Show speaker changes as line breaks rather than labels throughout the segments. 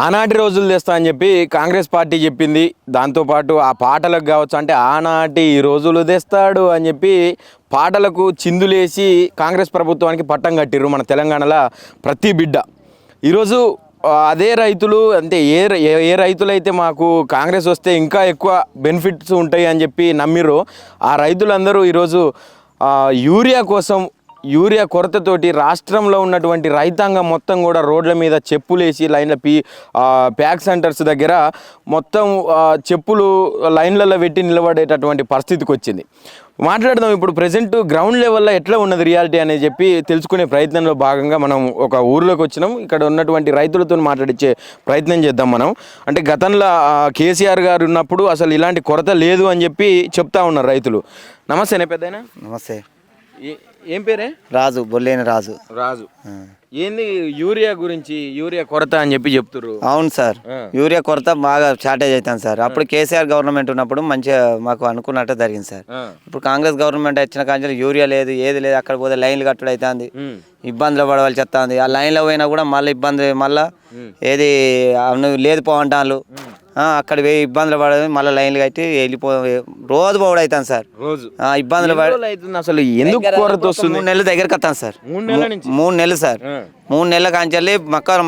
ఆనాటి రోజులు తెస్తా అని చెప్పి కాంగ్రెస్ పార్టీ చెప్పింది. దాంతోపాటు ఆ పాటలకు కావచ్చు, అంటే ఆనాటి రోజులు తెస్తాడు అని చెప్పి పాటలకు చిందులేసి కాంగ్రెస్ ప్రభుత్వానికి పట్టం కట్టిర్రు మన తెలంగాణలో ప్రతి బిడ్డ. ఈరోజు అదే రైతులు అంటే ఏ రైతులైతే మాకు కాంగ్రెస్ వస్తే ఇంకా ఎక్కువ బెనిఫిట్స్ ఉంటాయి అని చెప్పి నమ్మిర్రో ఆ రైతులందరూ ఈరోజు యూరియా కొరతతోటి రాష్ట్రంలో ఉన్నటువంటి రైతాంగం మొత్తం కూడా రోడ్ల మీద చెప్పులేసి లైన్ల ప్యాక్ సెంటర్స్ దగ్గర మొత్తం చెప్పులు లైన్లలో పెట్టి నిలబడేటటువంటి పరిస్థితికి వచ్చింది. మాట్లాడదాం ఇప్పుడు ప్రజెంట్ గ్రౌండ్ లెవెల్లో ఎట్లా ఉన్నది రియాలిటీ అని చెప్పి తెలుసుకునే ప్రయత్నంలో భాగంగా మనం ఒక ఊర్లోకి వచ్చినాం. ఇక్కడ ఉన్నటువంటి రైతులతో మాట్లాడించే ప్రయత్నం చేద్దాం మనం. అంటే గతంలో కేసీఆర్ గారు ఉన్నప్పుడు అసలు ఇలాంటి కొరత లేదు అని చెప్పి చెప్తా ఉన్నారు రైతులు. నమస్తేనే పెద్దయినా.
నమస్తే.
ఏం పేరే?
రాజు, బొల్లేని రాజు.
రాజు, ఏంది యూరియా గురించి, యూరియా కొరత అని చెప్పి చెప్తున్నారు?
అవును సార్, యూరియా కొరత బాగా షార్టేజ్ అవుతాను సార్. అప్పుడు కేసీఆర్ గవర్నమెంట్ ఉన్నప్పుడు మంచిగా మాకు అనుకున్నట్టు జరిగింది సార్. ఇప్పుడు కాంగ్రెస్ గవర్నమెంట్ వచ్చిన కానీ యూరియా లేదు, ఏది లేదు. అక్కడ పోతే లైన్లు కట్టడం అవుతుంది, ఇబ్బందులు పడవలసి వస్తుంది. ఆ లైన్లో పోయినా కూడా మళ్ళీ ఇబ్బంది, మళ్ళీ ఏది లేదు పోవంటాను. అక్కడ పోయి ఇబ్బందులు పడదు, మళ్ళీ లైన్లు కట్టి రోజు పోవడం అవుతాను సార్. రోజు ఇబ్బందులు
పడుతుంది. అసలు ఎందుకు కొరత వస్తుంది?
3 నెలలు దగ్గరకు వస్తాను సార్. 3 నెలలు సార్. 3 నెలల కాంచెల్లి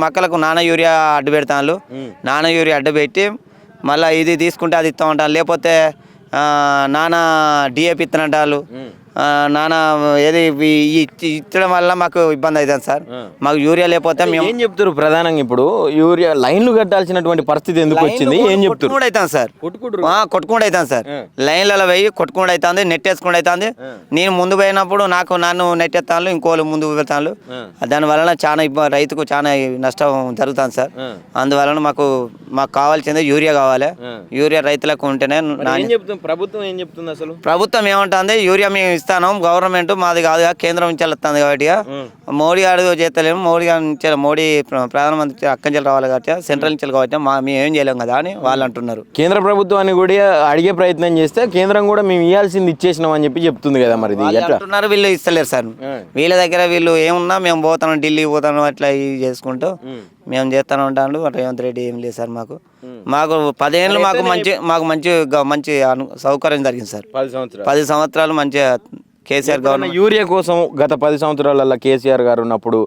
మొక్కలకు నాన్న యూరియా అడ్డు పెడతాను. నాన్న యూరియా అడ్డు పెట్టి మళ్ళీ ఇది తీసుకుంటే అది ఇస్తా ఉంటాను, లేకపోతే నాన్న డిఏపి ఇస్తానంటారు. నాన్న ఏది ఇచ్చడం వల్ల మాకు ఇబ్బంది అవుతుంది సార్. మాకు యూరియా లేకపోతే మేము
ఏం చెప్తారు ప్రధానంగా? ఇప్పుడు యూరియా లైన్లు కట్టాల్సినటువంటి పరిస్థితి ఎందుకు వచ్చింది? ఏం చెప్తారు?
అవుతాను సార్, కొట్టుకుండా అవుతాను సార్. లైన్లలో పోయి కొట్టుకుండా అవుతుంది, నెట్ వేసుకుండా అవుతుంది. నేను ముందు పోయినప్పుడు నన్ను నెట్ ఎత్తాను, ఇంకోళ్ళు ముందు పెడతాను. దాని వలన చాలా రైతుకు చాలా నష్టం జరుగుతుంది సార్. అందువలన మాకు కావాల్సింది యూరియా కావాలి. యూరియా రైతులకు ఉంటేనే.
ప్రభుత్వం ఏం చెప్తుంది? అసలు
ప్రభుత్వం ఏమంటుంది, యూరియా మేము ఇస్తాను, గవర్నమెంట్ మాది కాదు, కేంద్రం నుంచి వెళ్తుంది కాబట్టి మోడీ అడుగు చేస్తలేము. మోడీ ప్రధానమంత్రి అక్కడి రావాలి కాబట్టి, సెంట్రల్ నుంచి కాబట్టి మేము ఏం చేయలేము కదా అని వాళ్ళు అంటున్నారు.
కేంద్ర ప్రభుత్వాన్ని కూడా అడిగే ప్రయత్నం చేస్తే కేంద్రం కూడా మేము ఇవ్వాల్సింది ఇచ్చేసినాం అని చెప్పి చెప్తుంది కదా. మరి
అంటున్నారు, వీళ్ళు ఇస్తలేరు సార్. వీళ్ళ దగ్గర వీళ్ళు ఏమున్నా మేము పోతాను, ఢిల్లీ పోతాను, అట్లా చేసుకుంటూ మేము చేస్తాను ఉంటాను. రేవంత్ రెడ్డి ఏం లేదు సార్. మాకు 10 ఏళ్ళు మాకు మంచి సౌకర్యం జరిగింది సార్. 10 సంవత్సరాలు మంచిగా కేసీఆర్ గవర్నమెంట్
యూరియా కోసం గత 10 సంవత్సరాలలో కేసీఆర్ గారు ఉన్నప్పుడు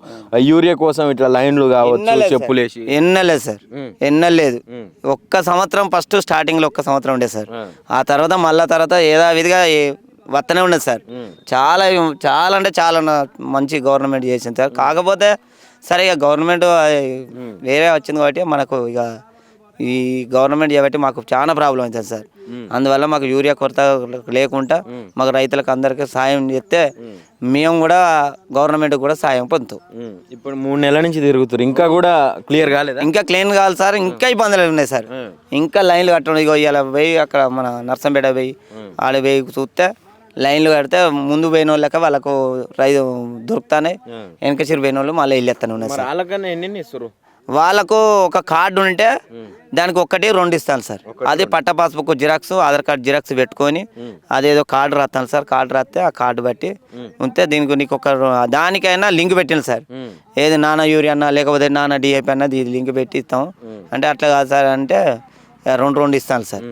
యూరియా కోసం ఇట్లా లైన్లు కావచ్చు, చెప్పులేసి
ఎన్నలేదు సార్. ఎన్నలేదు. ఒక్క సంవత్సరం ఫస్ట్ స్టార్టింగ్ లో 1 సంవత్సరం ఉండే సార్. ఆ తర్వాత మళ్ళా యథావిధిగా వస్తూనే ఉండదు సార్. చాలా చాలా అంటే చాలా మంచి గవర్నమెంట్ చేసింది సార్. కాకపోతే సరే ఇక గవర్నమెంట్ వేరే వచ్చింది కాబట్టి మనకు ఇక ఈ గవర్నమెంట్ చేయబట్టి మాకు చాలా ప్రాబ్లం అవుతుంది సార్. అందువల్ల మాకు యూరియా కొరత లేకుండా మాకు రైతులకు అందరికీ సాయం చేస్తే మేము కూడా గవర్నమెంట్ కూడా సాయం పొందుతాం.
ఇప్పుడు 3 నెలల నుంచి తిరుగుతారు, ఇంకా కూడా క్లియర్ కాలేదు?
ఇంకా క్లీన్ కావాలి సార్. ఇంకా ఇబ్బందులు ఉన్నాయి సార్. ఇంకా లైన్లు కట్టడం. ఇగో ఇలా పోయి అక్కడ మన నర్సంపేట పోయి ఆడ పోయి చూస్తే లైన్లు కడితే ముందు పోయిన వాళ్ళక వాళ్ళకు రైతు దొరుకుతానే, వెనక చిరు పోయిన వాళ్ళు మళ్ళీ వెళ్ళేస్తాను ఉన్నాయి సార్. వాళ్ళకు ఒక కార్డు ఉంటే దానికి 1, 2 ఇస్తాను సార్. అది పట్ట passbook xerox, Aadhaar card xerox పెట్టుకొని అదేదో కార్డు రాస్తాను సార్. కార్డు రాస్తే ఆ కార్డు బట్టి ఉంటే దీనికి నీకు దానికైనా లింక్ పెట్టింది సార్. ఏది నాన్న యూరియా అన్నా లేకపోతే నాన్న డిఏపి అన్నా ఇది లింక్ పెట్టి ఇస్తాం అంటే అట్లా కాదు సార్ అంటే 2 ఇస్తాను సార్.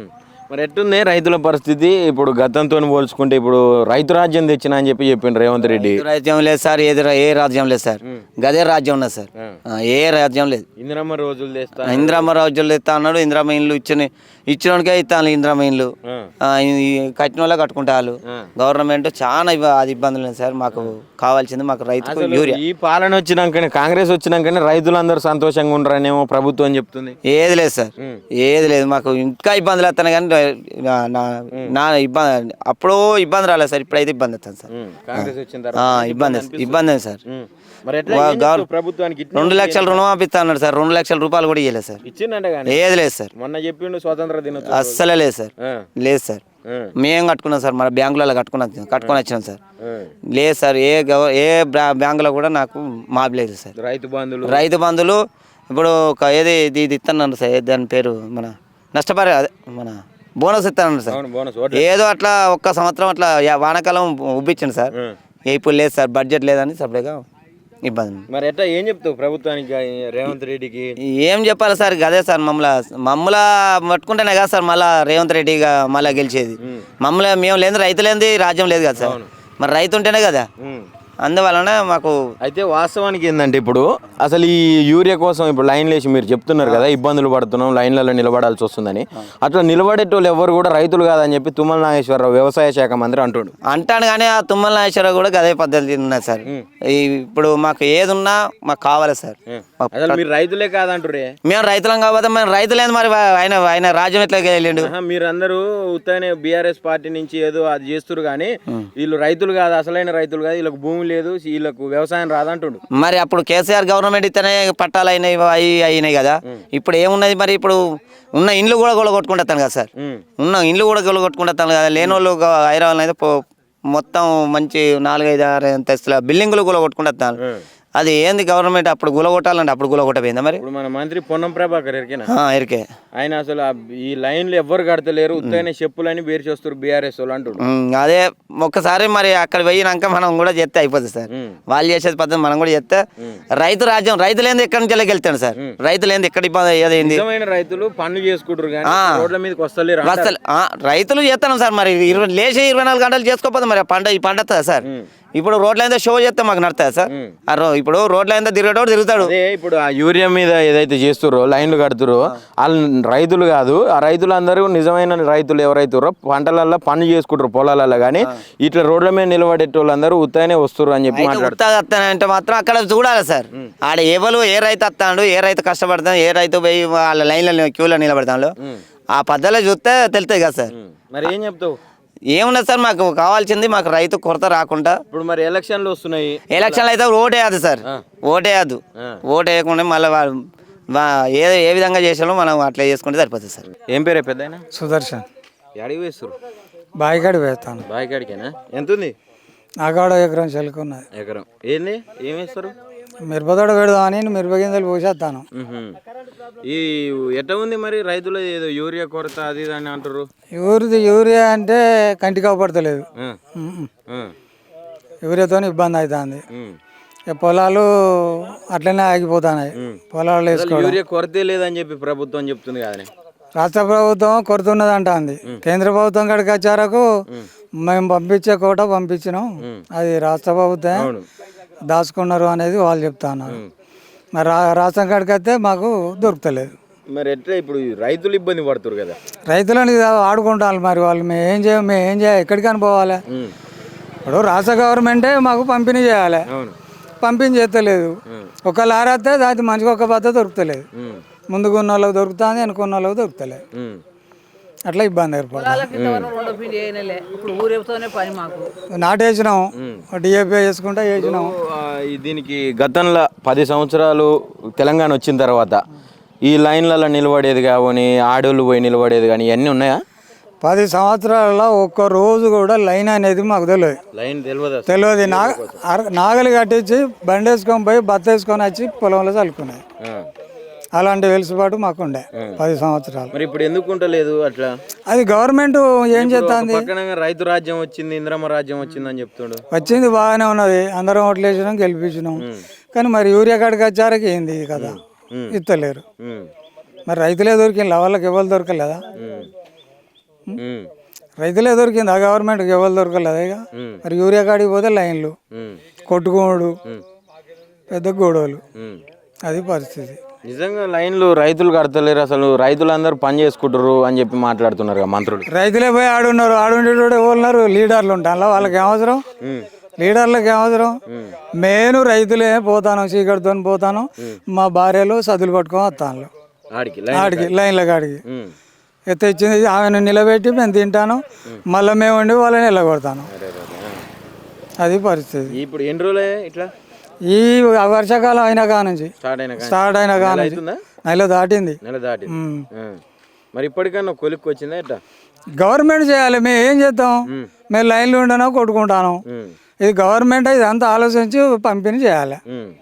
మరి ఎట్టుంది రైతుల పరిస్థితి ఇప్పుడు గతంతో పోల్చుకుంటే? ఇప్పుడు రైతు రాజ్యం తెచ్చిన అని చెప్పిండు రేవంత్ రెడ్డి.
రాజ్యం లేదు సార్, ఏ రాజ్యం లేదు సార్. గదే రాజ్యం ఉన్నది సార్, ఏ రాజ్యం లేదు.
ఇందిరమ్మ రోజులు
తెస్తా అన్నాడు. ఇందిరమ్మ ఇండ్లు ఇచ్చినోడికే ఇస్తాను. ఇందిరమ్మ ఇండ్లు కట్టిన వాళ్ళే కట్టుకుంటారు. గవర్నమెంట్ చాలా అది ఇబ్బందులు లేదు సార్. మాకు కావాల్సింది మాకు రైతుకు యూరియా.
ఈ పాలన వచ్చినాకనే, కాంగ్రెస్ వచ్చినాకనే రైతులందరూ సంతోషంగా ఉండరనేమో ప్రభుత్వం చెప్తుంది.
ఏది లేదు సార్, ఏది లేదు. మాకు ఇంకా ఇబ్బందులు వస్తాను కానీ నా ఇబ్బంది అప్పుడు ఇబ్బంది రాలేదు సార్. ఇప్పుడైతే ఇబ్బంది వస్తుంది సార్. ఇబ్బంది సార్. 2 లక్షల రుణమాఫీ ఇస్తా అన్నాడు సార్. 2 లక్షల రూపాయలు కూడా ఇవ్వలేదు సార్. ఏది లేదు సార్.
మొన్న చెప్పిండు స్వాతంత్ర దినోత్సవం.
అస్సలే లేదు సార్. లేదు సార్. మేము కట్టుకున్నాం సార్. మన బ్యాంకులలో కట్టుకొని వచ్చినాం సార్. లేదు సార్. ఏ బ్యాంకులో కూడా నాకు మాఫీ లేదు సార్. రైతు బంధువులు ఇప్పుడు ఏది ఇది ఇస్తాను సార్. దాని పేరు మన మన బోనస్ ఇస్తాను సార్. ఏదో అట్లా 1 సంవత్సరం అట్లా వానాకాలం ఉబ్బించండి సార్. ఇప్పుడు లేదు సార్, బడ్జెట్ లేదని సపరేట్గా ఇబ్బంది.
మరి ఎట్లా ఏం చెప్తావు ప్రభుత్వానికి రేవంత్ రెడ్డికి?
ఏం చెప్పాలి సార్, అదే సార్ మమ్మల్ని పట్టుకుంటేనే కదా సార్ మళ్ళీ రేవంత్ రెడ్డిగా మళ్ళీ గెలిచేది. మేము లేదు, రైతు లేనిది రాజ్యం లేదు కదా సార్. మరి రైతు ఉంటేనే కదా, అందువలన మాకు.
అయితే వాస్తవానికి ఏంటంటే ఇప్పుడు అసలు ఈ యూరియా కోసం ఇప్పుడు లైన్లు వేసి మీరు చెప్తున్నారు కదా ఇబ్బందులు పడుతున్నాం, లైన్లలో నిలబడాల్సి వస్తుందని. అట్లా నిలబడేటోళ్ళు ఎవరు కూడా రైతులు కాదని చెప్పి తుమ్మల నాగేశ్వరరావు వ్యవసాయ శాఖ మంత్రి
అంటాడు. కానీ ఆ తుమ్మల నాగేశ్వరరావు కూడా అదే పద్ధతి ఉన్నది సార్. ఇప్పుడు మాకు ఏది ఉన్నా మాకు కావాలి సార్.
అసలు మీరు రైతులే కాదంటారే.
మేము రైతులం కాకపోతే మేము రైతులేదు, మరి ఆయన రాజ్యం ఎట్లా వెళ్ళిండు?
మీరందరూ ఉత్తనే బీఆర్ఎస్ పార్టీ నుంచి ఏదో అది చేస్తున్నారు కానీ వీళ్ళు రైతులు కాదు, అసలైన రైతులు కాదు, వీళ్ళకి భూమి లేదు, వీళ్ళకు వ్యవసాయం రాదంటుండు.
మరి అప్పుడు కేసీఆర్ గవర్నమెంట్ ఇస్తేనే పట్టాలు అయినాయి కదా. ఇప్పుడు ఏమున్నది మరి? ఇప్పుడు ఉన్న ఇండ్లు కూడా కొట్టుకుంటాను కదా సార్. ఉన్న ఇండ్లు కూడా కొట్టుకుంటాను కదా. లేని వాళ్ళు హైదరాబాద్ అయితే మొత్తం మంచి 4-5-6 అంతస్తుల బిల్డింగులు కూడా కొట్టుకుంటాను. అది ఏంది గవర్నమెంట్ అప్పుడు గులగొట్టాలంటే అప్పుడు గులగొట్టపోయిందా? మరి
ఇప్పుడు మన మంత్రి పొన్నం ప్రభాకర్
ఎరికే
ఆయన అసలు ఈ లైన్లు ఎవ్వరు కడతలేరు, ఉత్తైన చెప్పులని బేర్ చేస్తారు బీఆర్ఎస్ వాళ్ళు అంటారు.
అదే ఒక్కసారి మరి అక్కడ పోయినాక మనం కూడా చేస్తే అయిపోతుంది సార్. వాళ్ళు చేసేది పద్ధతి మనం కూడా చేస్తే రైతు రాజ్యం. రైతులేంది ఎక్కడి నుంచి వెళ్తాను సార్. రైతులేంది ఎక్కడ ఇబ్బంది అయ్యేది?
రైతులు పనులు చేసుకుంటారు కానీ రోడ్ల మీదకి వస్తలేరు.
రైతులు చేస్తాను సార్. మరి లేచి 24 గంటలు చేసుకోకపోతే మరి ఈ పంట వస్తుందా సార్? ఇప్పుడు రోడ్ల మీద షో చేస్తే మాకు నడుతుందా సార్? ఇప్పుడు రోడ్ల మీద తిరిగేటోడు తిరుగుతాడు.
ఇప్పుడు ఆ యూరియా మీద ఏదైతే చేస్తుర్రో లైన్లు కడుతురో వాళ్ళు రైతులు కాదు. ఆ రైతులందరూ నిజమైన రైతులు ఎవరైతుర్రో పంటలలో పనులు చేసుకుంటారు పొలాలలో. కానీ ఇట్లా రోడ్ల మీద నిలబడేటోళ్ళందరూ ఉత్తానే వస్తుర్రు అని చెప్పి
మాట్లాడుతారు. అంటే మాత్రం అక్కడ చూడాలి సార్. ఆడ ఏ రైతు వస్తాడు, ఏ రైతు కష్టపడతాడు, ఏ రైతు పోయి వాళ్ళ లైన్లో క్యూలో నిలబడతాడు, ఆ పద్ధతిలో చూస్తే తెలుస్తాయి కదా సార్.
మరి ఏం చెప్తావు?
ఏమున్నది సార్, మాకు కావాల్సింది మాకు రైతు కొరత రాకుండా.
ఇప్పుడు మరి ఎలక్షన్లు వస్తున్నాయి.
ఎలక్షన్లు అయితే ఓటేయద్దు సార్, ఓటేయద్దు. ఓటు వేయకుండా మళ్ళీ ఏ విధంగా చేసామో మనం అట్లా చేసుకుంటే సరిపోతుంది సార్.
ఏం పేరే పెద్ద?
సుదర్శన్.
ఎడికి వేస్తారు?
బాయికాడికి వేస్తాను.
బాయికాడికేనా? ఎంత ఉంది?
నాకాడ ఎకరం చెలుకున్నది.
ఎకరం ఏంది? ఏం వేస్తారు?
మిరపతోట పెడదామని మిరప గింజలు పోసేస్తాను.
ఈ ఎట్లా ఉంది మరి రైతులు? ఏదో యూరియా కొరత అది ఇది అని అంటారు.
యూరియా అంటే కంటికి అవపడతలేదు. యూరియాతో ఇబ్బంది అవుతుంది. పొలాలు అట్లనే ఆగిపోతున్నాయి. పొలాలు వేసుకోవాలి.
యూరియా కొరతే లేదని చెప్పి ప్రభుత్వం చెప్తుంది కానీ
రాష్ట్ర ప్రభుత్వం కొరత ఉన్నది అంటుంది. కేంద్ర ప్రభుత్వం కాడికి వచ్చారకు మేము పంపించే కోట పంపించినాం, అది రాష్ట్ర ప్రభుత్వం దాచుకున్నారు అనేది వాళ్ళు చెప్తున్నారు. మరి రాష్ట్రం కాడికి వస్తే మాకు దొరుకుతలేదు.
మరి ఎట్లా ఇప్పుడు రైతులు ఇబ్బంది పడుతురు కదా?
రైతులని ఆడుకుంటారు. మరి వాళ్ళు మేము ఏం చేయాలి? ఎక్కడికని పోవాలి? ఇప్పుడు రాష్ట్ర గవర్నమెంటే మాకు పంపిణీ చేయాలి, పంపిణీ చేస్తలేదు. ఒక లారీ వస్తే దానికి మంచిగా ఒక బద్ద దొరుకుతలేదు. ముందుకు ఉన్న వాళ్ళకి దొరుకుతుంది, వెనుకున్న వాళ్ళకి దొరుకుతలేదు. అట్లా ఇబ్బంది ఏర్పడుతుంది. నాటేసినాం, డిఏపీ వేసుకుంటా వేసినాం.
దీనికి గతంలో 10 సంవత్సరాలు తెలంగాణ వచ్చిన తర్వాత ఈ లైన్లలో నిలబడేది కానీ ఆడోళ్ళు పోయి నిలబడేది కానీ ఇవన్నీ ఉన్నాయా?
10 సంవత్సరాలలో ఒక్క రోజు కూడా లైన్ అనేది మాకు తెలియదు.
లైన్ తెలియదు.
నాగలి కట్టించి బండి వేసుకొని పోయి బత్త వేసుకొని వచ్చి పొలంలో చల్లుకునేది. అలాంటి వెలుసుబాటు మాకుండే 10 సంవత్సరాలు.
మరి ఇప్పుడు ఎందుకు ఉండలేదు అట్లా?
అది గవర్నమెంట్ ఏం చేస్తుంది?
రైతు రాజ్యం వచ్చింది, ఇంద్రమ్మ రాజ్యం వచ్చింది అని చెప్తుండు.
వచ్చింది, బాగానే ఉన్నది, అందరం ఓట్లు వేసినాం, గెలిపించినాం. కానీ మరి యూరియా కాడికి వచ్చారకి ఏంది కదా, ఇస్తలేరు. మరి రైతులే దొరికింది, వాళ్ళకి ఎవరు దొరకలేదా? రైతులే దొరికింది, ఆ గవర్నమెంట్కి ఎవరు దొరకలేదా? ఇక మరి యూరియా కాడికి పోతే లైన్లు, కొట్టుకోడు, పెద్ద గొడవలు, అది పరిస్థితి.
నిజంగా లైన్లు రైతులు కడతలేరు, అసలు రైతులందరూ పని చేసుకుంటారు అని చెప్పి మాట్లాడుతున్నారు మంత్రులు.
రైతులే పోయి ఆడున్నారు, ఆడుండేటోడు ఎవరున్నారు? లీడర్లు ఉంటారు. వాళ్ళకి ఏమవసరం? లీడర్లకు ఏమవసరం? నేను రైతులే పోతాను, చీకటితో పోతాను, మా భార్యలు సదులు పట్టుకొని వస్తాను ఆడికి లైన్ల కాడికి. తెచ్చింది ఆమెను నిలబెట్టి మేము తింటాను, మళ్ళీ మేము వండి వాళ్ళని నిలబడతాను. అది పరిస్థితి.
ఇప్పుడు ఎన్ని రోజులే ఇట్లా?
ఈ వర్షాకాలం అయినా కానుంచి స్టార్ట్ అయినా కానుంచి నెల దాటింది.
మరి ఇప్పటికన్నా కొలిక్కి వచ్చిందా ఎట్లా?
గవర్నమెంట్ చేయాలి, మేము ఏం చేద్దాం? మేము లైన్లు ఉండనో కొట్టుకుంటాను. ఇది గవర్నమెంట్ ఇదంతా ఆలోచించి పంపిణీ చేయాలి.